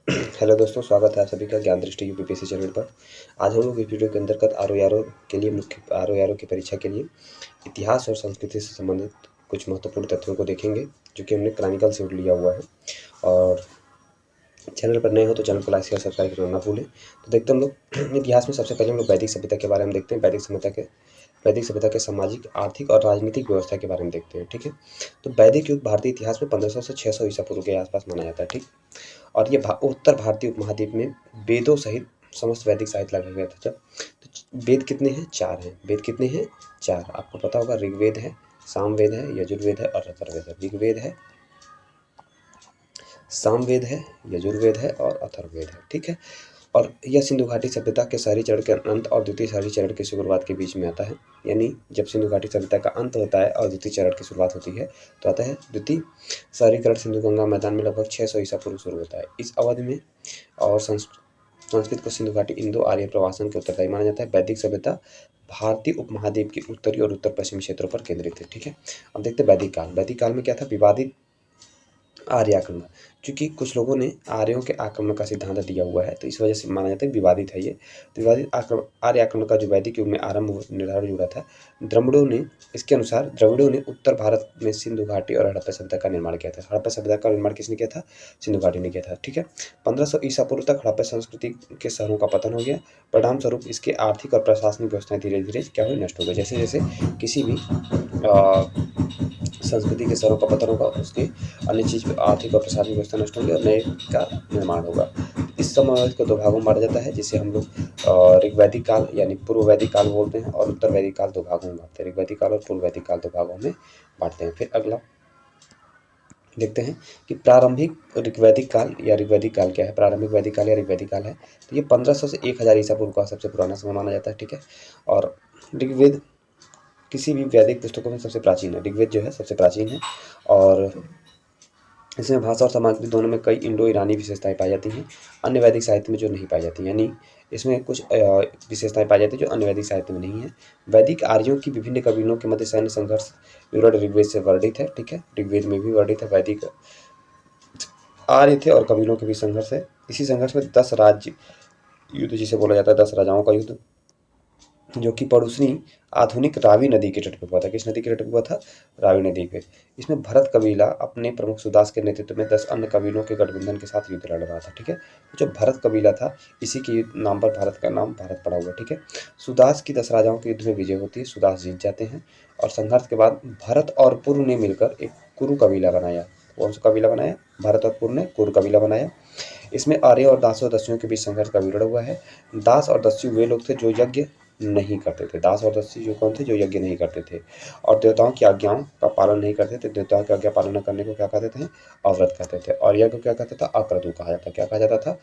Hello दोस्तों, स्वागत है आप सभी का ज्ञान दृष्टि यूपीपीएससी चैनल पर। आज हम लोग इस वीडियो के अंतर्गत आरओ के लिए आरओ की परीक्षा के लिए इतिहास और संस्कृति से संबंधित कुछ महत्वपूर्ण तथ्यों को देखेंगे, जो कि हमने क्रॉनिकल से लिया हुआ है। और चैनल पर नए हो तो चैनल को लाइक शेयर सब्सक्राइब करना ना भूलें। तो देखते हैं हम लोग इतिहास में सबसे पहले हम लोग वैदिक सभ्यता के बारे में देखते हैं। वैदिक सभ्यता के सामाजिक, आर्थिक और राजनीतिक व्यवस्था के बारे में देखते हैं। ठीक है, तो वैदिक युग भारतीय इतिहास में 1500 से 600 ईसा पूर्व के आसपास माना जाता है। ठीक, और ये उत्तर भारतीय उपमहाद्वीप में वेदों सहित समस्त वैदिक साहित्य लगाया गया था। जब तो वेद कितने हैं? 4 हैं। वेद कितने हैं? 4। आपको पता होगा, ऋग्वेद है, सामवेद है, यजुर्वेद है और अथर्ववेद है। ऋग्वेद है, सामवेद है, यजुर्वेद है और अथर्ववेद है। ठीक है, और यह सिंधु घाटी सभ्यता के शहरी चरण के अंत और द्वितीय शहरी चरण की शुरुआत के बीच में आता है। यानी जब सिंधु घाटी सभ्यता का अंत होता है और द्वितीय चरण की शुरुआत होती है तो आता है द्वितीय शहरीकरण। सिंधु गंगा मैदान में लगभग 600 ईसा पूर्व शुरू होता है। इस अवधि में और संस्कृत को सिंधु घाटी इंडो आर्य प्रवासन के उत्तरदायी माना जाता है। वैदिक सभ्यता भारतीय उपमहाद्वीप के उत्तरी और उत्तर पश्चिमी क्षेत्रों पर केंद्रित है। ठीक है, अब देखते हैं वैदिक काल। वैदिक काल में क्या था? विवादित आर्य आक्रमण। क्योंकि कुछ लोगों ने आर्यों के आक्रमण का सिद्धांत दिया हुआ है, तो इस वजह से माना जाता है विवादित है ये। तो विवादित आर्य आक्रमण का जो वैदिक युग में आरंभ निर्धारण जुड़ा था, इसके अनुसार द्रविड़ों ने उत्तर भारत में सिंधु घाटी और हड़प्पा सभ्यता का निर्माण किया था। हड़प्पा सभ्यता का निर्माण किसने किया था? सिंधु घाटी ने किया था। ठीक है, 1500 ईसा पूर्व तक हड़प्पा संस्कृति के शहरों का पतन हो गया। परिणाम स्वरूप इसके आर्थिक और प्रशासनिक व्यवस्थाएं धीरे धीरे क्या हुई? नष्ट हो गई। जैसे जैसे किसी भी संस्कृति के शहरों का पतन होगा, उसके अन्य चीज आर्थिक और प्रशासनिक व्यवस्था नष्ट होगी और नए का निर्माण होगा। इस समय को 2 भागों में बांटा जाता है, जिसे हम लोग ऋग्वैदिक काल यानी पूर्व वैदिक काल बोलते हैं, और उत्तर वैदिक काल 2 भागों में बांटते हैं। ऋग्वैदिक काल और पूर्व वैदिक काल 2 भागों में बांटते हैं। फिर अगला देखते हैं कि प्रारंभिक ऋग्वैदिक काल या ऋग्वैदिक काल क्या है। प्रारंभिक वैदिक काल या ऋग्वैदिक काल है, तो ये 1500 से 1000 ईसा पूर्व का सबसे पुराना समय माना जाता है। ठीक है, और ऋग्वेद किसी भी वैदिक पुस्तकों में सबसे प्राचीन है। ऋग्वेद जो है सबसे प्राचीन है, और इसमें भाषा और सामग्री दोनों में कई इंडो ईरानी विशेषताएं पाई जाती हैं, अन्य वैदिक साहित्य में जो नहीं पाई जाती। यानी इसमें कुछ विशेषताएं पाई जाती हैं जो अन्य वैदिक साहित्य में नहीं है। वैदिक आर्यों की विभिन्न कबीलों के मध्य सैन्य संघर्ष विवरण ऋग्वेद से वर्णित है। ठीक है, ऋग्वेद में भी वर्णित है। वैदिक आर्य थे और कबीलों के बीच संघर्ष है। इसी संघर्ष में 10 राज्य युद्ध जिसे बोला जाता है, 10 राजाओं का युद्ध, जो कि पड़ोसनी आधुनिक रावी नदी के तट पर हुआ था। किस नदी के तट पर हुआ था? रावी नदी पे। इसमें भरत कबीला अपने प्रमुख सुदास के नेतृत्व में 10 अन्य कबीलों के गठबंधन के साथ युद्ध लड़ रहा था। ठीक है, तो जो भरत कबीला था, इसी के नाम पर भारत का नाम भारत पड़ा हुआ है। ठीक है, सुदास की 10 राजाओं के युद्ध में विजय होती है, सुदास जीत जाते हैं, और संघर्ष के बाद भरत और पुरु ने मिलकर एक कुरु कबीला बनाया। कौन सा कबीला बनाया? भरत और पुरु ने कुरु कबीला बनाया। इसमें आर्य और दासों दस्युओं के बीच संघर्ष का विवरण हुआ है। दास और दस्यु वे लोग थे जो यज्ञ नहीं करते थे। दास और दस्यु जो कौन थे? जो यज्ञ नहीं करते थे और देवताओं की आज्ञाओं का पालन नहीं करते थे। देवताओं की आज्ञा पालन न करने को क्या कहते थे? अव्रत कहते थे। और यज्ञ को क्या कहता था? अक्रतु कहा जाता। क्या कहा जाता था?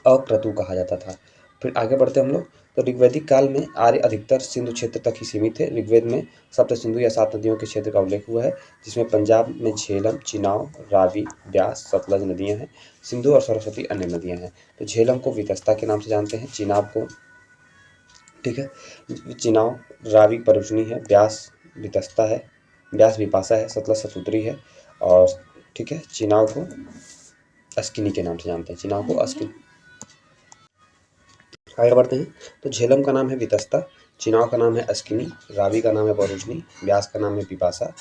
अक्रतु कहा जाता था। फिर आगे बढ़ते हम लोग, तो ऋग्वैदिक काल में आर्य अधिकतर सिंधु क्षेत्र तक ही सीमित थे। ऋग्वेद में सप्त सिंधु या 7 नदियों के क्षेत्र का उल्लेख हुआ है, जिसमें पंजाब में झेलम, चिनाब, रावी, ब्यास, सतलज नदियां हैं। सिंधु और सरस्वती अन्य नदियां हैं। तो झेलम को वितस्ता के नाम से जानते हैं, चिनाब को, ठीक है, चिनाब रावी परुष्णी है, ब्यास वितस्ता है, ब्यास विपाशा है, सतलज सतुद्री है, और ठीक है, चिनाब को अस्किनी के नाम से जानते हैं। चिनाब को अस्किनी। आगे बढ़ते हैं, तो झेलम का नाम है वितस्ता, चिनाब का नाम है अस्किनी, रावी का नाम है परुष्णी, ब्यास का नाम है विपाशा,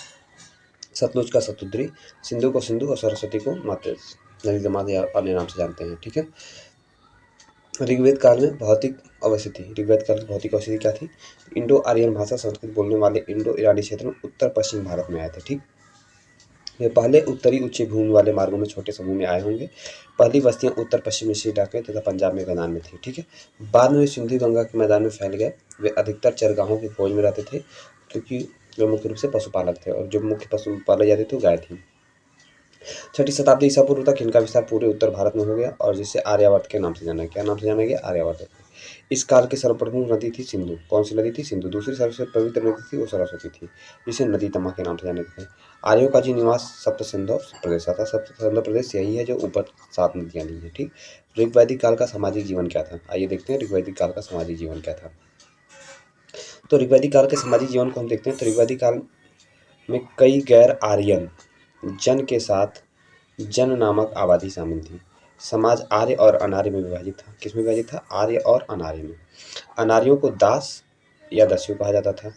सतलुज का सतुद्री, सिंधु को सिंधु और सरस्वती को मात्र नदी दमाद या अन्य नाम से जानते हैं। ठीक है, ऋग्वेद काल में भौतिक अवस्थिति। ऋग्वेद काल की भौतिक अवस्थिति क्या थी? इंडो आर्यन भाषा संस्कृत बोलने वाले इंडो ईरानी क्षेत्र में उत्तर पश्चिम भारत में आए थे। ठीक, वे पहले उत्तरी उच्च भूमि वाले मार्गों में छोटे समूह में आए होंगे। पहली बस्तियां उत्तर पश्चिमी इलाके तथा पंजाब में मैदान में थी। ठीक है, बाद में वे सिंधु गंगा के मैदान में फैल गए। वे अधिकतर चरगाहों की खोज में रहते थे, क्योंकि वे मुख्य रूप से पशुपालक थे, और जो मुख्य पशु पाले जाते थे वो गाय थी। 6ठी शताब्दी ईसा पूर्व तक इनका विस्तार पूरे उत्तर भारत में हो गया, और जिसे आर्यावर्त के नाम से जाना गया। क्या नाम से जाना गया? आर्यावर्त। इस काल की सर्वप्रमुख नदी थी सिंधु। कौन सी नदी थी? सिंधु। दूसरी सबसे पवित्र नदी थी वो सरस्वती थी, जिसे नदी तमा के नाम से जाने थे। आर्यों का जी निवास सप्त सिंधु प्रदेश था। सप्त सिंधु प्रदेश यही है जो ऊपर 7 नदियां ली है। ठीक, ऋग्वैदिक काल का सामाजिक जीवन क्या था? आइए देखते हैं ऋग्वैदिक काल का सामाजिक जीवन क्या था। तो ऋग्वैदिक काल के सामाजिक जीवन को हम देखते हैं, तो ऋग्वैदिक काल में कई गैर आर्यन जन के साथ जन नामक आबादी शामिल थी। समाज आर्य और अनार्य में विभाजित था। किस में विभाजित था? आर्य और अनार्य में। अनार्यों को दास या दासियों कहा जाता था।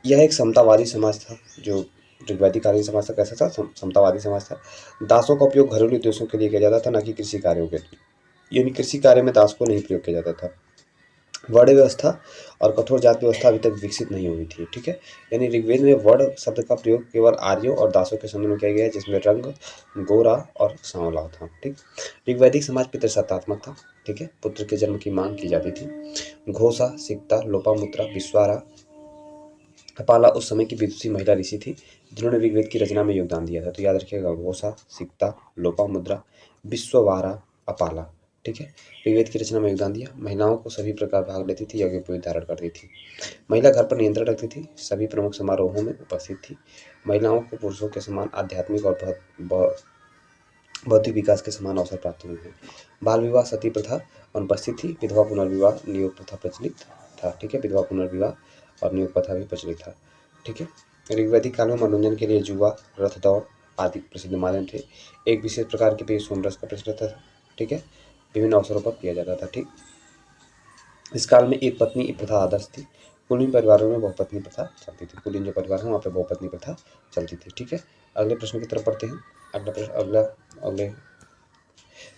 यह एक समतावादी समाज था। जो ऋग्वैदिक कालीन समाज था, कैसा था? समतावादी समाज था। दासों का उपयोग घरेलू उद्देश्यों के लिए किया जाता था, न कि कृषि कार्यों के लिए। यानी कृषि कार्य में दास को नहीं प्रयोग किया जाता था। वर्ण व्यवस्था और कठोर जाति व्यवस्था अभी तक विकसित नहीं हुई थी। ठीक है, यानी ऋग्वेद में वर्ण शब्द का प्रयोग केवल आर्यों और दासों के संबंध में किया गया है, जिसमें रंग, गोरा और सांवला था। ठीक, ऋग्वैदिक समाज पितृसत्तात्मक था। ठीक है, पुत्र के जन्म की मांग की जाती थी। घोषा, सिक्ता, लोपामुद्रा, विश्वारा, अपाला उस समय की विदुषी महिला ऋषि थी जिन्होंने ऋग्वेद की रचना में योगदान दिया था। तो याद रखिएगा, घोषा, सिक्ता, लोपामुद्रा, विश्ववारा, अपाला। ठीक है, ऋग्वेद की रचना में योगदान दिया। महिलाओं को सभी प्रकार भाग लेती थी, यज्ञोपवीत धारण करती थी। महिला घर पर नियंत्रण रखती थी, सभी प्रमुख समारोहों में उपस्थित थी। महिलाओं को पुरुषों के समान आध्यात्मिक और बौद्धिक विकास के समान अवसर प्राप्त हुए हैं। बाल विवाह, सती प्रथा अनुपस्थित थी। विधवा पुनर्विवाह, नियोग प्रथा प्रचलित था। ठीक है, विधवा पुनर्विवाह और नियोग प्रथा भी प्रचलित था। ठीक है, ऋग्वैदिक काल में मनोरंजन के लिए जुआ, रथ दौड़ आदि प्रसिद्ध माध्यम थे। एक विशेष प्रकार के पेय सोमरस का प्रचलित था। ठीक है, विभिन्न अवसरों पर किया जाता था। ठीक, इस काल में एक पत्नी प्रथा आदर्श थी। कुलीन परिवारों में बहुपत्नी प्रथा चलती थी। कुलीन जो परिवार है वहाँ पे बहुपत्नी प्रथा चलती थी। ठीक है, अगले प्रश्न की तरफ पढ़ते हैं। अगला प्रश्न, अगले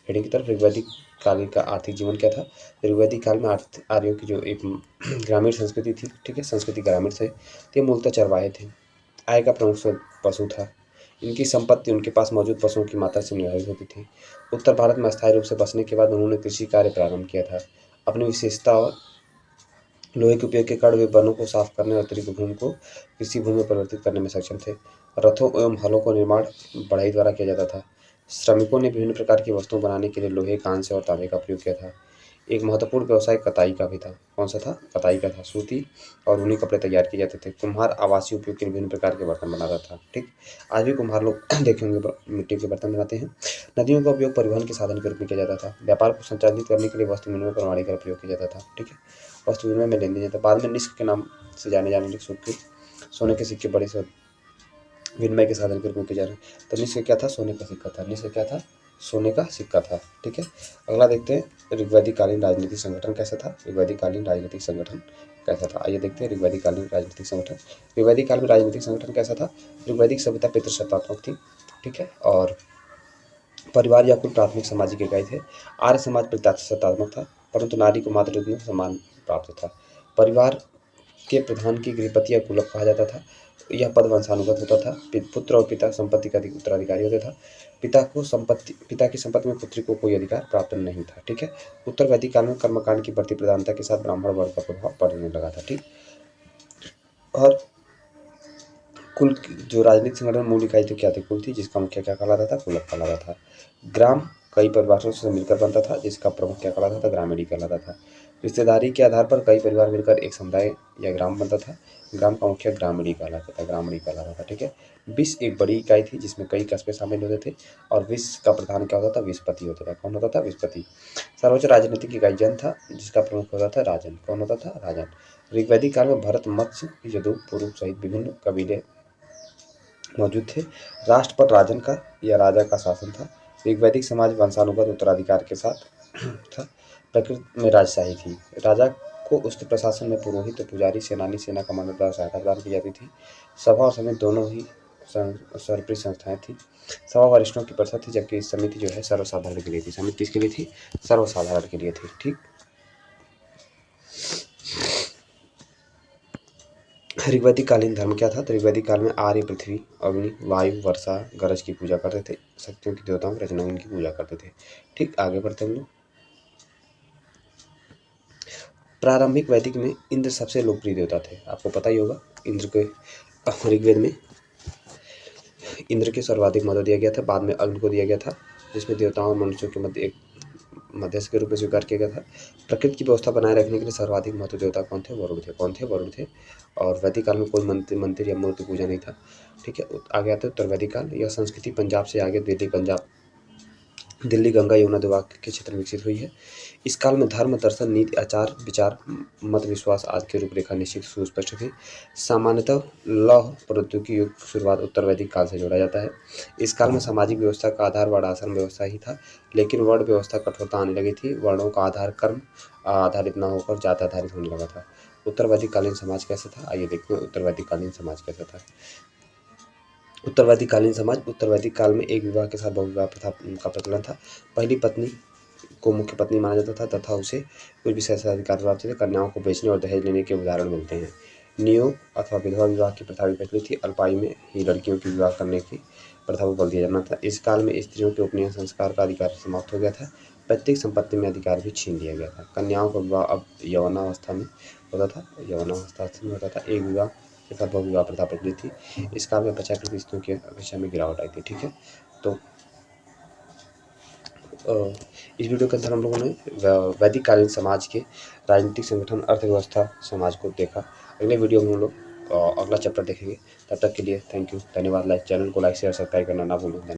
हेडिंग की तरफ, ऋग्वैदिक काल का आर्थिक जीवन क्या था? ऋग्वैदिक काल में आर्यों की जो एक ग्रामीण संस्कृति थी। ठीक है, संस्कृति ग्रामीण से, ये मूलतः चरवाहे थे। आय का प्रमुख स्रोत पशु था। इनकी संपत्ति उनके पास मौजूद पशुओं की मात्रा से निर्धारित होती थी। उत्तर भारत में अस्थायी रूप से बसने के बाद उन्होंने कृषि कार्य प्रारंभ किया था। अपनी विशेषता और लोहे के उपयोग के कारण वे वनों को साफ करने और अतिरिक्त भूमि को कृषि भूमि में परिवर्तित करने में सक्षम थे। रथों एवं हलों का निर्माण बढ़ई द्वारा किया जाता था। श्रमिकों ने विभिन्न प्रकार की वस्तुएं बनाने के लिए लोहे, कांस्य और तांबे का प्रयोग किया था। एक महत्वपूर्ण व्यवसाय कताई का भी था। कौन सा था? कताई का था। सूती और ऊनी कपड़े तैयार किए जाते थे। कुम्हार आवासीय उपयोग के लिए विभिन्न प्रकार के बर्तन बनाता था। ठीक, आज भी कुम्हार लोग देखे होंगे मिट्टी के बर्तन बनाते हैं। नदियों का उपयोग परिवहन के साधन के रूप में किया जाता था। व्यापार को संचालित करने के लिए वस्तु विनिमय प्रणाली का प्रयोग किया जाता था। ठीक है, वस्तु विनिमय में लेन देन जाता। बाद में निष्क के नाम से जाने जाने लगे। सोने के सिक्के बड़े से विनिमय के साधन के रूप में किया जा रहा है। तो निष्क क्या था? सोने का सिक्का था। निष्क क्या था? सोने का सिक्का था। ठीक है, अगला देखते हैं, ऋग्वैदिक कालीन राजनीतिक संगठन कैसा था? ऋग्वैदिक कालीन राजनीतिक संगठन कैसा था? आइए देखते हैं ऋग्वैदिक कालीन राजनीतिक संगठन। ऋग्वैदिक काल में राजनीतिक संगठन कैसा था? ऋग्वैदिक सभ्यता पितृसत्तात्मक थी। ठीक है, और परिवार या कुल प्राथमिक सामाजिक इकाई थे। आर्य समाज पितृसत्तात्मक था, परंतु नारी को मातृ रूप में सम्मान प्राप्त था। परिवार के प्रधान की गृहपति या कुलप कहा जाता था। यह पद वंशानुगत होता था। पुत्र और पिता संपत्ति का उत्तराधिकारी होता था। पिता की संपत्ति में पुत्री को कोई अधिकार प्राप्त नहीं था। ठीक है, उत्तर वैदिक काल में कर्मकांड की बढ़ती प्रधानता के साथ ब्राह्मण वर्ग का प्रभाव बढ़ने लगा था। ठीक, और कुल जो राजनीतिक संगठन मूल इकाई थी क्या थी? कुल थी, जिसका मुखिया क्या कहलाता था? कुलप कहलाता था। ग्राम कई परिवारों से मिलकर बनता था, जिसका प्रमुख क्या कहलाता था? ग्रामीणी कहलाता था। रिश्तेदारी के आधार पर कई परिवार मिलकर एक समुदाय या ग्राम बनता था। ग्राम का मुखिया ग्रामीणी कहलाता था। ग्रामीणी कहलाता था। ठीक है, विश एक बड़ी इकाई थी जिसमें कई कस्बे शामिल होते थे, और विश का प्रधान क्या होता था? विशपति होता था। कौन होता था? विशपति। सर्वोच्च राजनीतिक इकाई जन था, जिसका प्रमुख होता था राजन। कौन होता था? राजन। ऋग्वैदिक काल में भरत, मत्स्य, यदु, पुरु सहित विभिन्न कबीले मौजूद थे। राष्ट्र पर राजन का या राजा का शासन था। ऋग्वैदिक समाज वंशानुगत उत्तराधिकार के साथ था। प्रकृति में राजशाही थी। राजा को उसके प्रशासन में पुरोहित, पुजारी, सेनानी, सेना कमांडर द्वारा सहायता प्रदान की जाती थी। सभा और समिति दोनों ही सर्वोपरि संस्थाएं थी। सभा वरिष्ठों की परिषद थी, जबकि समिति जो है सर्वसाधारण के लिए थी। समिति किसके लिए थी? सर्वसाधारण के लिए थी। ठीक, ऋग्वैदिक कालीन धर्म क्या था? तो ऋग्वैदिक काल में आर्य पृथ्वी, अग्नि, वायु, वर्षा, गरज की पूजा करते थे। शक्तियों की, देवताओं की, रचनाओं की पूजा करते थे। ठीक, आगे बढ़ते हम लोग। प्रारंभिक वैदिक में इंद्र सबसे लोकप्रिय देवता थे। आपको पता ही होगा, इंद्र के ऋग्वेद में इंद्र के सर्वाधिक महत्व दिया गया था। बाद में अग्नि को दिया गया था, जिसमें देवताओं और मनुष्यों के मध्य एक मध्यस्थ के रूप में स्वीकार किया गया था। प्रकृति की व्यवस्था बनाए रखने के लिए सर्वाधिक महत्व देवता कौन थे? वरुण थे। कौन थे? वरुण थे। और वैदिक काल में कोई मंदिर या मूर्ति पूजा नहीं था। ठीक है, आगे आते उत्तर वैदिक काल। यह संस्कृति पंजाब से आगे दिल्ली, पंजाब दिल्ली गंगा यमुना दोआब के क्षेत्र में विकसित हुई है। इस काल में धर्म, दर्शन, नीति, आचार, विचार, मत, विश्वास आदि की रूपरेखा निश्चित सुस्पष्ट थी। सामान्यतः लौह प्रौद्योगिकी युग की शुरुआत उत्तर वैदिक काल से जोड़ा जाता है। इस काल में सामाजिक व्यवस्था का आधार वर्णाश्रम व्यवस्था ही था, लेकिन वर्ण व्यवस्था कठोरता आने लगी थी। वर्णों का आधार कर्म आधारित न होकर जाति आधारित होने लगा था। उत्तर वैदिक कालीन समाज कैसा था, आइए देखते हैं उत्तर वैदिक कालीन समाज कैसा था। उत्तर वैदिक कालीन समाज उत्तर वैदिक काल में एक विवाह के साथ बहुविवाह प्रथा का प्रचलन था। पहली पत्नी को मुख्य पत्नी माना जाता था तथा उसे कुछ विशेष अधिकार प्राप्त थे। कन्याओं को बेचने और दहेज लेने के उदाहरण मिलते हैं। नियोग अथवा विधवा विवाह की प्रथा भी प्रचलित थी। अल्पायु में ही लड़कियों की विवाह करने की प्रथा को बल दिया जाना था। इस काल में स्त्रियों के उपनयन संस्कार का अधिकार समाप्त हो गया था। पैतृक संपत्ति में अधिकार भी छीन लिया गया था। कन्याओं का विवाह अब यौवनावस्था में होता था। एक विवाह के साथ बहुविवाह प्रथा प्रचलित थी। इस काल में अपेक्षाकृत स्त्रियों की अपेक्षा में गिरावट आई थी। ठीक है, तो इस वीडियो के अंदर हम लोगों ने वैदिक कालीन समाज के राजनीतिक संगठन, अर्थव्यवस्था, समाज को देखा। अगले वीडियो में हम लोग अगला चैप्टर देखेंगे। तब तक के लिए थैंक यू, धन्यवाद। चैनल को लाइक शेयर सब्सक्राइब करना ना भूलें।